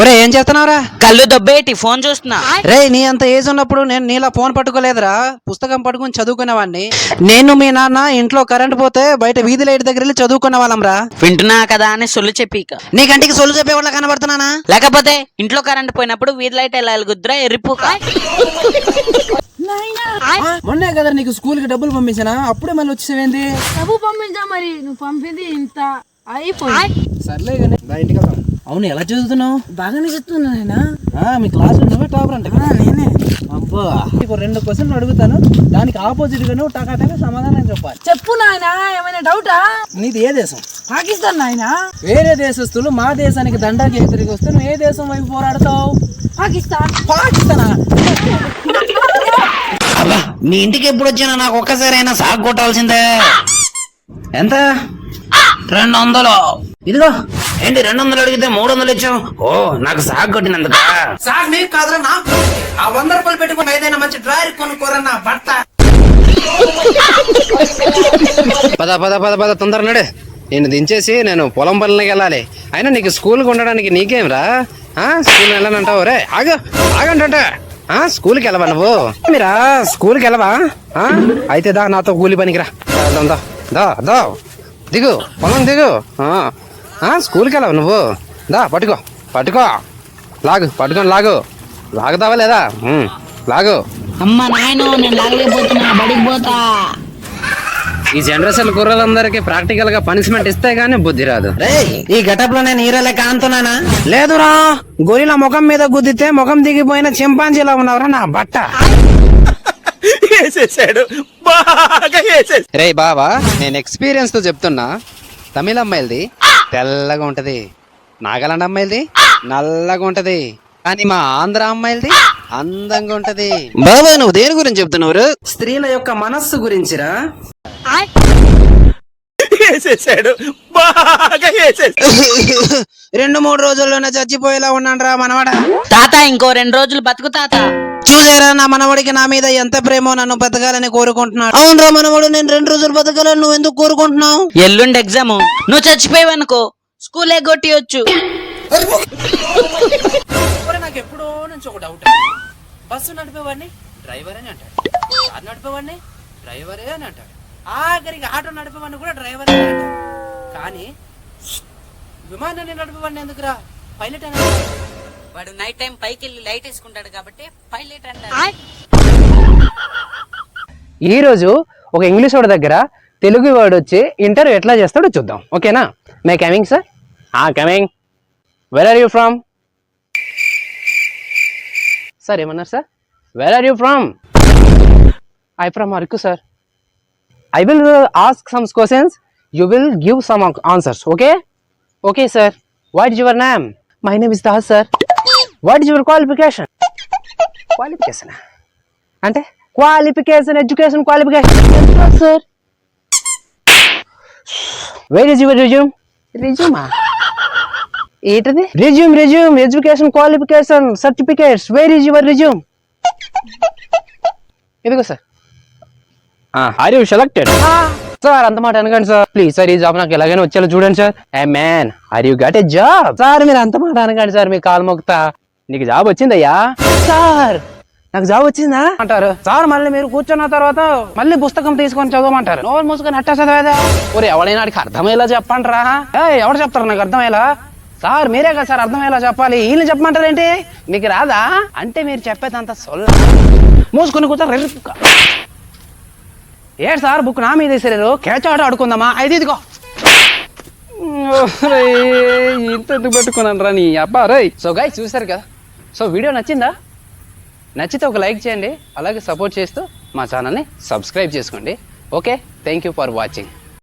ఒరే ఏం చేస్తున్నావురా? కళ్ళు దొబ్బేటి ఫోన్ చూస్తున్నా. రే నీ అంత ఏజ్ ఉన్నప్పుడు నేను నీలా ఫోన్ పట్టుకోలేదురా, పుస్తకం పట్టుకుని చదువుకునేవాడిని. నేను మీ నాన్న ఇంట్లో కరెంట్ పోతే బయట వీధి లైట్ దగ్గర వెళ్ళి చదువుకునే వాళ్ళం రా. వింటున్నా కదా అని సొల్లు చెప్పిక. నీ కంటికి సొల్లు చెప్పేవాళ్ళ కనబడుతున్నానా? లేకపోతే ఇంట్లో కరెంట్ పోయినప్పుడు వీధి లైట్ ఎలా వెలుగుద్దురా ఎర్రిపోక. మొన్నే కదా నీకు స్కూల్ కి డబ్బులు పంపించానా, అప్పుడే మళ్ళీ వచ్చేసేవేంది? డబ్బు పంపించా, మరి నువ్వు పంపింది ఇంత అయిపోయి. సర్లే కానీ ఇంటికి వెళ్దాం. అవును, ఎలా చదువుతున్నావు? బాగానే చెప్తున్నా నాయనా. మీ క్లాస్ నువ్వే టాపర్ అంటే. నేనే. అబ్బా, నీకు 2 క్వశ్చన్లు అడుగుతాను, దానికి ఆపోజిట్ గా నువ్వు టకాటగా సమాధానం చెప్పాలి. చెప్పు నాయనా, ఏమైనా డౌటా? నీది ఏ దేశం? పాకిస్తాన్ నాయనా. వేరే దేశస్తులు మా దేశానికి దండాకి ఎదురుగా వస్తే నువ్వు ఏ దేశం వైపు పోరాడతావు? పాకిస్తాన్. పాకిస్తానా? అబ్బా, మీ ఇంటికి ఎప్పుడు వచ్చినా నాకు ఒక్కసారైనా సాగు కొట్టాల్సిందే. ఎంత? 200. ఇదిగో ఏంటి 200 అడిగితే 300 ఇచ్చావు? ఓ, నాకు సాగు కొట్టినందుక? సాగు నీకు కాదురా, నాకు. ఆ 100 రూపాయలు పెట్టుకుని ఏదైనా మంచి డ్రాయర్ కొనుక్కోరన్నా భర్త. పద పద పద పద తొందర నడే, నేను దించేసి నేను పొలం పనులకి వెళ్ళాలి. అయినా నీకు స్కూల్కి ఉండడానికి నీకేం రా? స్కూల్ వెళ్ళానంటావు? రే ఆగంటే స్కూల్కి వెళ్ళవా నువ్వు? మీరా స్కూల్కి వెళ్ళవా? అయితే దా నాతో కూలి పనికి రా. దా దా దిగు, పొలం దిగు. స్కూల్కి వెళ్ళవు నువ్వు? దా పట్టుకో పట్టుకొని లాగుతావా లేదా? లాగు. అమ్మ నాయనో, నేను లాగలేకపోతున్నా, బడికి పోతా. ఈ జనరేషన్ కుర్రలందరికి ప్రాక్టికల్ గా పనిష్మెంట్ ఇస్తే గానీ బుద్ధి రాదు. ఈ గెటప్ లో నేను హీరో లెక్క అంటున్నానా? లేదురా, గొరిలా ముఖం మీద గుద్దితే ముఖం దిగిపోయిన చింపాంజీలా ఉన్నవరా నా బట్ట. రే బావా, నేను ఎక్స్పీరియన్స్ తో చెప్తున్నా, తమిళ అమ్మాయిలది తెల్లగా ఉంటది, నాగాలాండ్ అమ్మాయిలది నల్లగా ఉంటది, కానీ మా ఆంధ్ర అమ్మాయిలది అందంగా ఉంటది. బాబా నువ్వు దేని గురించి చెప్తున్నావు? స్త్రీల యొక్క మనస్సు గురించిరా. 2-3 రోజుల్లోనే చచ్చిపోయేలా ఉన్నాడు రా మనవాడ. తాత ఇంకో 2 రోజులు బతుకు తాత. చూసారా నా మనవడికి నా మీద ఎంత ప్రేమో, నన్ను బతకాలని కోరుకుంటున్నాడు. అవునరా మనవడు, నేను 2 రోజులు బతకాలని నువ్వు ఎందుకు కోరుకుంటున్నావు? ఎల్లుండి ఎగ్జామ్, నువ్వు చచ్చిపోయావనుకో స్కూలే కొట్టియొచ్చు. నాకు ఎప్పుడో నుంచి ఒక డౌట్, బస్సు నడిపేవాడిని డ్రైవర్ అని అంటాడు, కారు నడిపేవాడిని డ్రైవరే అని అంటాడు, ఆఖరికి ఆటో నడిపేవాడిని కూడా డ్రైవర్ అని అంటాడు, కానీ విమానాన్ని నడిపేవాడిని ఎందుకురా పైలట్ అని? వాడు నైట్ టైం పైకి వెళ్ళి లైట్ వేసుకుంటాడు కాబట్టి పైలట్ అంటారు. ఈ రోజు ఒక ఇంగ్లీష్ వాడి దగ్గర తెలుగు వాడు వచ్చి ఇంటర్వ్యూ ఎట్లా చేస్తాడో చూద్దాం. ఓకేనా? May coming sir? Coming. Where are you from? Sir ఏమన్నారు sir? Where are you from? I from Araku sir. I will ask some questions, you will give some answers. Okay? Okay sir. What is your name? My name is Das sir. What is your qualification? Qualification అంటే qualification, education qualification sir. Where is your resume? రెజ్యూమా? ఏంటది? Resume education qualification certificates. Where is your resume? ఇదిగో sir. Are you selected? Sir అంత మాట అనకండి sir, please sir. ఈ job నాకు ఎలాగైనా వచ్చేలా చూడండి sir. Hey man, are you got a job? Sir మీరు అంత మాట అనకండి సార్, మీ కాలు మొక్తా. నీకు జాబ్ వచ్చిందయ్యా? సార్ నాకు జాబ్ వచ్చిందా అంటారు సార్. మళ్ళీ మీరు కూర్చున్న తర్వాత మళ్ళీ పుస్తకం తీసుకొని చదవమంటారు. నోరు మూసుకొని అట్టా చదివేదా? ఒరే ఎవడైనా వాడికి అర్థమయ్యేలా చెప్పండి రా. ఎవరు చెప్తారు నాకు అర్థమయ్యేలా? సార్ మీరే కదా సార్ అర్థమయ్యేలా చెప్పాలి, వీళ్ళు చెప్పమంటారేంటి? మీకు రాదా అంటే మీరు చెప్పేదంత సొల్ల. మూసుకొని కూర్చో. ఏంటి సార్ బుక్ నా మీద వేసారు? కేచాట ఆడుకుందామా? ఇదిగో. ఇంత ఎందుకు పెట్టుకున్నాను రా నీ అబ్బా రే. సో గైస్ చూసారు కదా. సో వీడియో నచ్చిందా? నచ్చితే ఒక లైక్ చేయండి, అలాగే సపోర్ట్ చేస్తూ మా ఛానల్ని సబ్స్క్రైబ్ చేసుకోండి. Okay, thank you for watching.